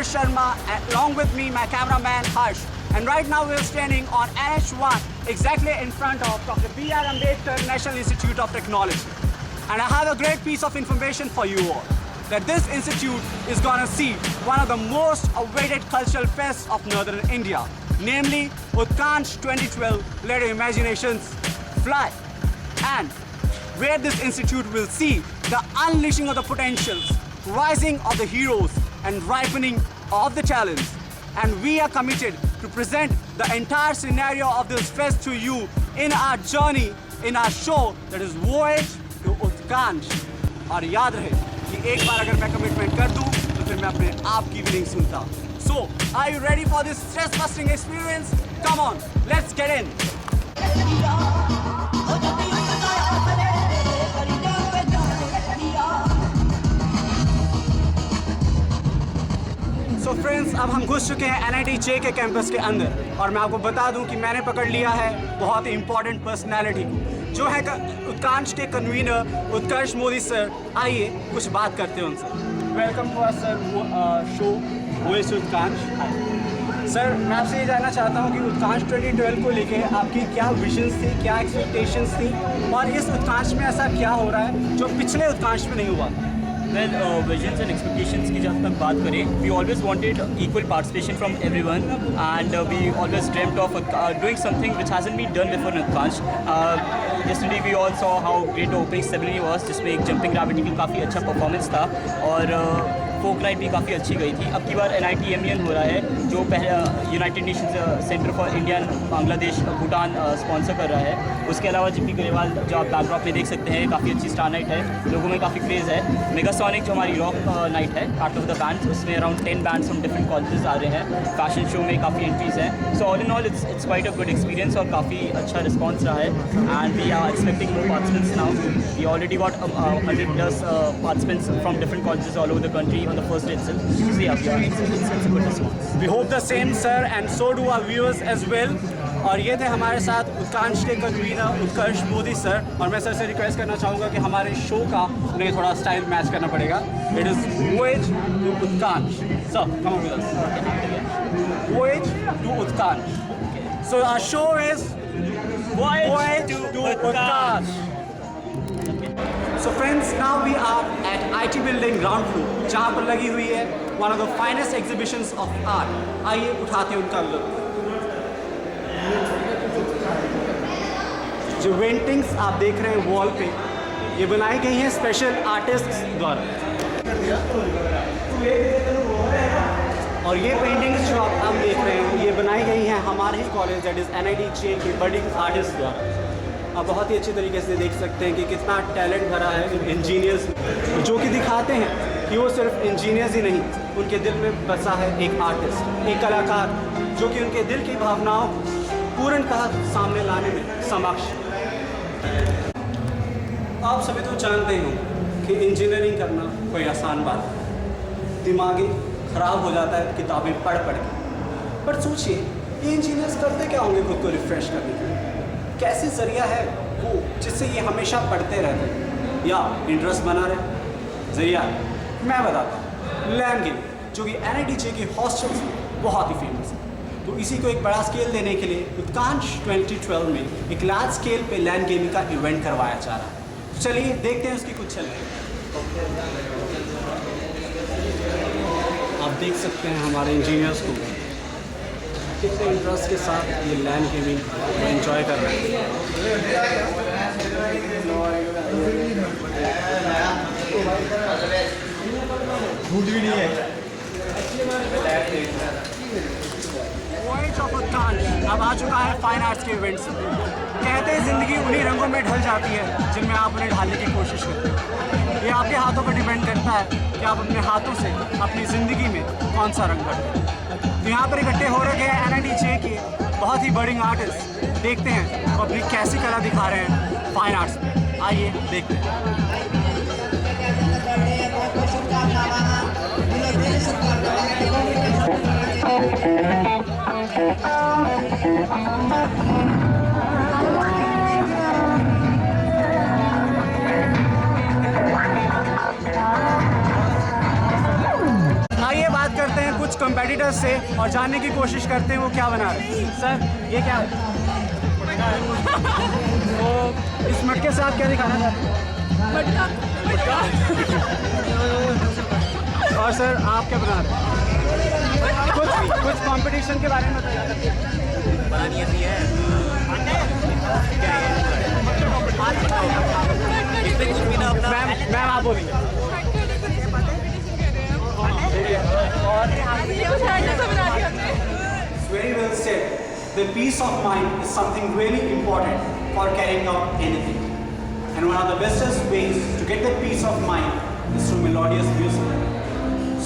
Vikas Sharma, and along with me, my cameraman Harsh. And right now we're standing on NH1, exactly in front of Dr. B.R. Ambedkar National Institute of Technology. And I have a great piece of information for you all, that this institute is gonna see one of the most awaited cultural fests of Northern India, namely Utkarsh 2012, Let Your Imaginations Fly. And where this institute will see the unleashing of the potentials, rising of the heroes, and ripening of the talents. And we are committed to present the entire scenario of this fest to you in our journey, in our show, that is Voyage to Utkarsh. और याद रहे कि एक बार अगर मैं commitment कर दूं तो फिर मैं अपने आप की भी नहीं सुनता. So, are you ready for this stress-busting experience? Come on, let's get in. So friends, अब हम घुस चुके हैं NIT के कैंपस के अंदर और मैं आपको बता दूं कि मैंने पकड़ लिया है बहुत ही इंपॉर्टेंट पर्सनैलिटी को, जो है उत्कर्ष के कन्वीनर उत्कर्ष मोदी सर. आइए कुछ बात करते हैं उनसे. Welcome to our sir show voice Utkarsh. Sir, मैं आपसे ये जानना चाहता हूँ कि उत्कर्ष 2012 को लेके आपकी क्या विजन्स थी, क्या एक्सपेक्टेशंस थी, और इस उत्कर्ष में ऐसा क्या हो रहा है जो पिछले उत्कर्ष में नहीं हुआ. Well, visions and expectations की जब तक बात करें, we always wanted equal participation from everyone, and we always dreamt of doing something which hasn't been done before in Utkarsh. Yesterday we all saw how great the opening ceremony was, जिसमें एक jumping gravity की काफ़ी अच्छा performance था और फोक night भी काफ़ी अच्छी गई थी. अब की बार NIT MEN हो रहा है, जो पहला United Nations centre for India Bangladesh Bhutan sponsor कर रहा है. उसके अलावा जिपी ग्रेवाल जो आप बैकड्रॉप में देख सकते हैं, काफ़ी अच्छी स्टार नाइट है, लोगों में काफ़ी क्रेज़ है. मेगासोनिक जो हमारी रॉक नाइट है, पार्ट ऑफ द बैंड्स, उसमें around 10 bands from different colleges आ रहे हैं. फैशन शो में काफ़ी एंट्रीज हैं. So all in all it's quite a good experience और काफ़ी अच्छा रिस्पॉन्स रहा है. And we are expecting more participants now. We already got 100+ participants from different colleges all over the country on the first day itself. So yeah, it's a good response. We hope the same, sir, and so do our viewers as well. और ये थे हमारे साथ उत्कर्ष के convener उत्कर्ष Modi sir. और मैं sir से request करना चाहूँगा कि हमारे शो का उन्हें थोड़ा स्टाइल मैच करना पड़ेगा. It is voyage to Utkarsh. Sir, come on with us. Voyage to Utkarsh. So our show is voyage to Utkarsh. So friends, now we are at IT building ground floor, जहाँ पर लगी हुई है one of the finest exhibitions of art. आइए उठाते हैं उनका look. जो पेंटिंग्स आप देख रहे हैं वॉल पे, ये बनाई गई हैं स्पेशल आर्टिस्ट्स द्वारा. और ये पेंटिंग्स जो आप देख रहे हैं, ये बनाई गई हैं हमारे ही कॉलेज, दैट इज़ NIT के बडिंग आर्टिस्ट द्वारा. आप बहुत ही अच्छी तरीके से देख सकते हैं कि कितना टैलेंट भरा है इंजीनियर्स, जो कि दिखाते हैं कि वो सिर्फ इंजीनियर्स ही नहीं, उनके दिल में बसा है एक आर्टिस्ट, एक कलाकार, जो कि उनके दिल की भावनाओं को पूर्णतः सामने लाने में समक्ष. आप सभी तो जानते हो कि इंजीनियरिंग करना कोई आसान बात है. दिमागी ख़राब हो जाता है किताबें पढ़ पढ़ के. पर सोचिए, ये इंजीनियर्स करते क्या होंगे खुद को रिफ़्रेश करने के लिए? कैसे ज़रिया है वो जिससे ये हमेशा पढ़ते रहते हैं या इंटरेस्ट बना रहे? ज़रिया मैं बताता हूँ, लैंड गेम, जो कि NIT के हॉस्टल्स में बहुत ही फेमस है. तो इसी को एक बड़ा स्केल देने के लिए उत्कर्ष 2012 में एक लार्ज स्केल पे लैंड गेमिंग का इवेंट करवाया जा रहा है. तो चलिए देखते हैं उसकी कुछ छलकें. आप देख सकते हैं हमारे इंजीनियर्स को कितने इंटरेस्ट के साथ ये लैंड गेमिंग एंजॉय कर रहे हैं. फूड भी नहीं है. वॉयेज ऑफ उत्कर्ष अब आ चुका है फाइन आर्ट्स के इवेंट्स. कहते हैं ज़िंदगी उन्हीं रंगों में ढल जाती है जिनमें आप उन्हें ढालने की कोशिश करते हैं. ये आपके हाथों पर डिपेंड करता है कि आप अपने हाथों से अपनी ज़िंदगी में कौन सा रंग भरते हैं. तो यहाँ पर इकट्ठे हो रखे हैं NIT के बहुत ही बड़े आर्टिस्ट. देखते हैं वो अपनी कैसी कला दिखा रहे हैं फाइन आर्ट्स में. आइए देखते हैं. आइए बात करते हैं कुछ कंपेटिटर्स से और जानने की कोशिश करते हैं वो क्या बना रहे हैं। सर ये क्या है? तो इस मटके से आप क्या दिखाना चाहते हैं? और सर आप क्या बना रहे हैं? कुछ कंपटीशन के बारे में बताइए। बनानी ऐसी है क्या मैम आप बोलिए। Very well said. The peace of mind is something really important for carrying out anything. And one of the bestest ways to get that peace of mind is through melodious music.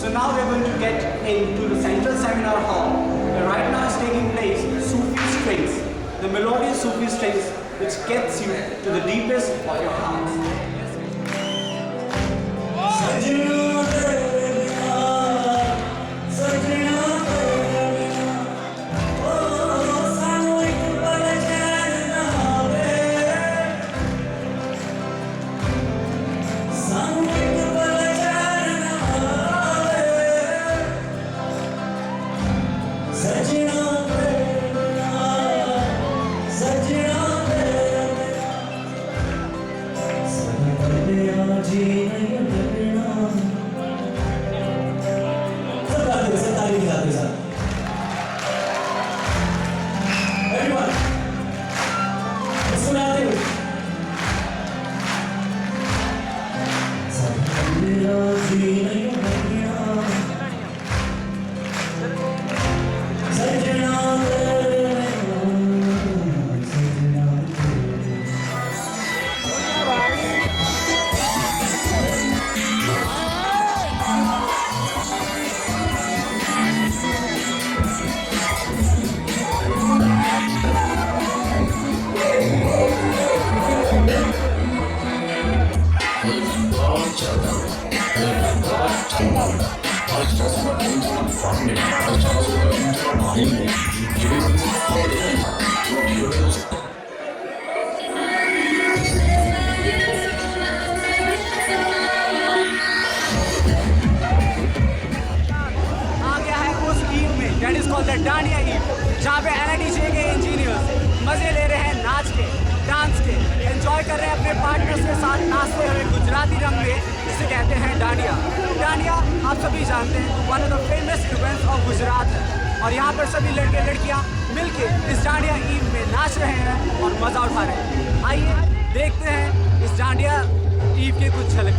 So now we're going to get into the central seminar hall, where right now is taking place Sufi strings, the melodious Sufi strings which gets you to the deepest of your heart. That is called the Dandiya Eve, जहाँ पे NITJ के engineers मजे ले रहे हैं नाच के, dance के, एंजॉय कर रहे हैं अपने पार्टनर्स के साथ नाचते हुए गुजराती रंग में, जिसे कहते हैं डांडिया। डांडिया आप सभी जानते हैं one of the famous events of Gujarat है और यहाँ पर सभी लड़के लड़कियाँ मिलके इस डांडिया ईव में नाच रहे हैं और मज़ा उठा रहे हैं। आइए देखते हैं इस डांडिया ईव के कुछ झलक।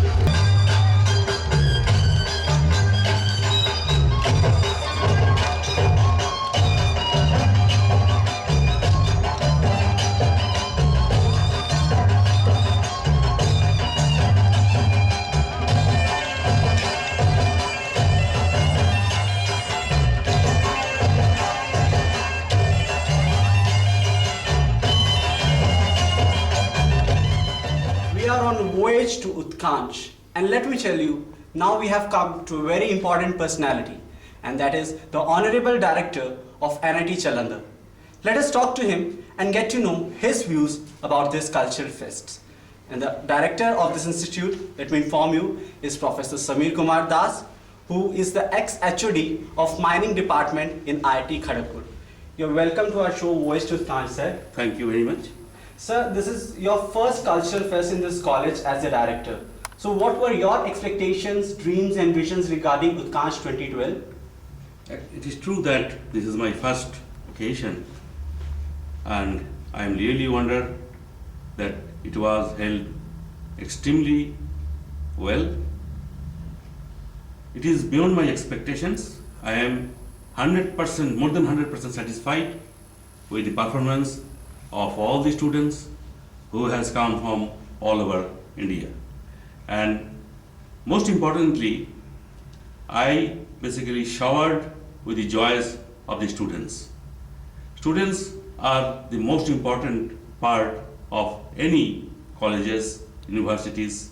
Voyage to Utkanch, and let me tell you, now we have come to a very important personality, and that is the Honorable Director of NIT Jalandhar. Let us talk to him and get to know his views about this cultural fest. And the director of this institute, let me inform you, is Professor Samir Kumar Das, who is the ex-HOD of Mining Department in IIT Kharagpur. You're welcome to our show, Voyage to Utkanch, sir. Thank you very much. Sir, this is your first cultural fest in this college as a director. So what were your expectations, dreams and visions regarding Utkanch 2012? It is true that this is my first occasion and I am really wondered that it was held extremely well. It is beyond my expectations. I am 100%, more than 100% satisfied with the performance of all the students who has come from all over India. And most importantly, I basically showered with the joys of the students. Students are the most important part of any colleges, universities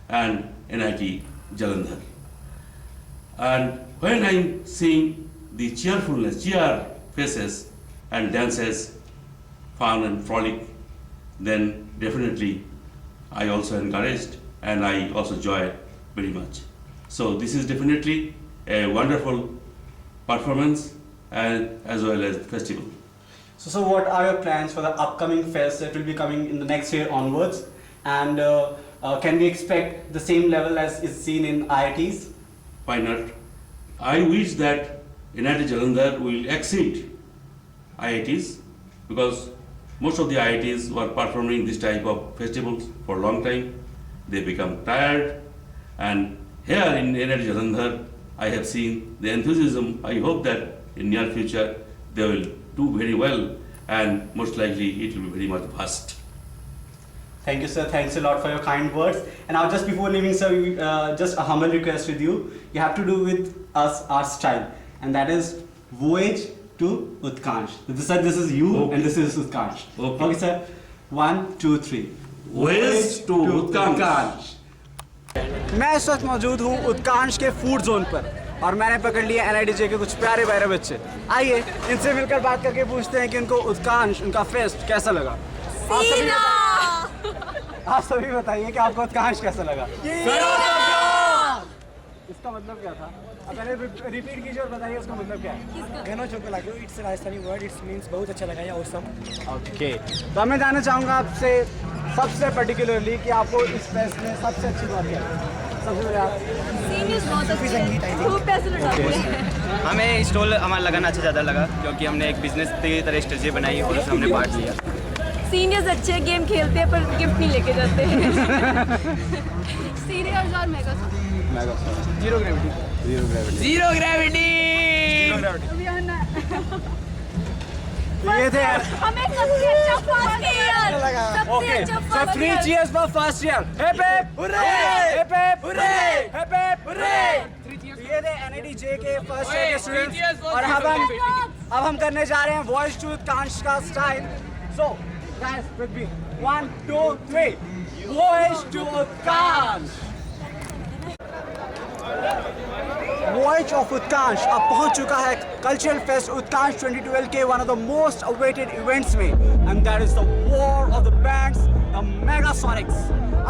and NIT Jalandhar. And when I'm seeing the cheerfulness, cheer faces and dances, fun and frolic, then definitely I also encouraged and I also enjoy very much. So this is definitely a wonderful performance as well as festival. So what are your plans for the upcoming fest that will be coming in the next year onwards? And can we expect the same level as is seen in IITs? Why not? I wish that NIT Jalandhar will exceed IITs, because most of the IITs were performing this type of festivals for a long time. They become tired, and here in NIT Jalandhar I have seen the enthusiasm. I hope that in near future they will do very well, and most likely it will be very much vast. Thank you, sir. Thanks a lot for your kind words. And now, just before leaving, sir, just a humble request with you. You have to do with us our style, and that is Voyage to Utkansh. So this is you, Okay. and this is Utkansh. Okay. sir. 1, 2, 3. Voyage to Utkansh. मैं इस वक्त मौजूद हूँ उत्कांश के food zone पर, और मैंने पकड़ लिया NITJ के कुछ प्यारे प्यारे बच्चे। आइए इनसे मिलकर बात करके पूछते हैं कि उनको उत्कांश, उनका फेस्ट कैसा लगा। आप सभी बताइए कि आपको उत्कांश कैसा लगा। इसका मतलब क्या था? अब पहले रिपीट कीजिए और बताइए उसका मतलब क्या है। गनो चोको लागो, it's a Rajasthani word, it's means बहुत अच्छा लगा या ऑसम। ओके, तो मैं जानना चाहूँगा आपसे सबसे पर्टिकुलरली कि आपको इस फेस्ट में सबसे अच्छी बात क्या है। सबसे पहले आप हमें स्टॉल हमारा लगाना अच्छा ज़्यादा लगा, क्योंकि हमने एक बिजनेस की तरह स्ट्रेटजी बनाई और उसमें हमने पार्ट लिया। सीनियर्स अच्छे गेम खेलते हैं पर गिफ्ट नहीं लेके जाते हैं। सीनियर्स और मेगा जीरो ग्रेविटी। ये थे यार। हमें सबसे अच्छा first year okay, so 3 cheers for first year. Hip hip hooray! Hip hip hooray! Hip hip hooray! ये थे NITJ के फर्स्ट ईयर के स्टूडेंट्स, और अब हम करने जा रहे हैं वॉइस टू उत्कांश का style. So guys, with me, 1, 2, 3. Voice to Utkansh. Voyage of Utkansh अब पहुंच चुका है कल्चरल फेस्ट उत्कांश 2012 के one of the most awaited events में, and that is the war of the bands, the Megasonics.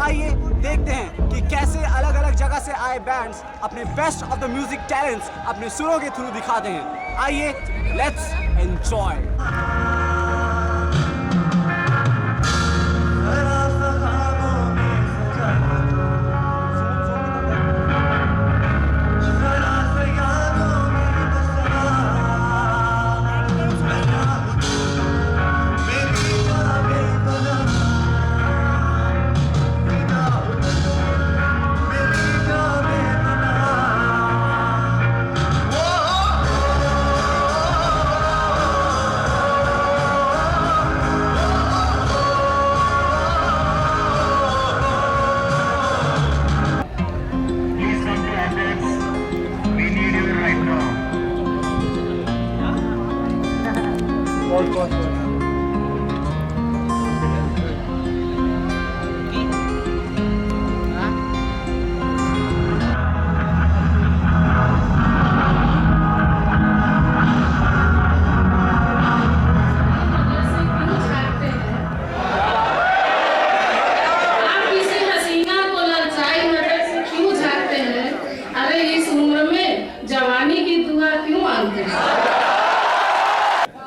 आइए देखते हैं कि कैसे अलग अलग जगह से आए बैंड्स अपने best of the music talents अपने सुरों के थ्रू दिखाते हैं। आइए लेट्स एंजॉय।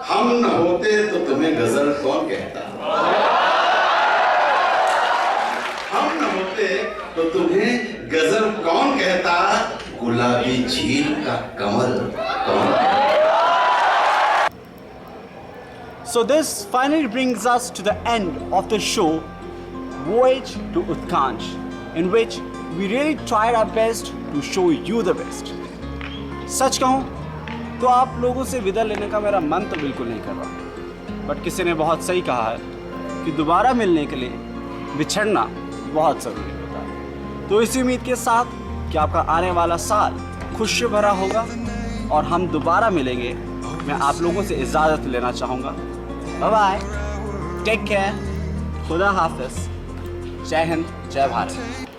हम न होते तो तुम्हें गजल कौन कहता, हम न होते तो तुम्हें गजल कौन कहता, गुलाबी झील का कमल कौन कहता। So this finally brings us to the end of the show, Voyage to Utkansh, in which we really tried our best to show you the best. सच कहूँ तो आप लोगों से विदा लेने का मेरा मन तो बिल्कुल नहीं कर रहा, बट किसी ने बहुत सही कहा है कि दोबारा मिलने के लिए बिछड़ना बहुत ज़रूरी होता है। तो इसी उम्मीद के साथ कि आपका आने वाला साल खुशी भरा होगा और हम दोबारा मिलेंगे, मैं आप लोगों से इजाज़त लेना चाहूँगा। बाय बाय, टेक केयर, खुदा हाफिज़, जय हिंद, जय भारत।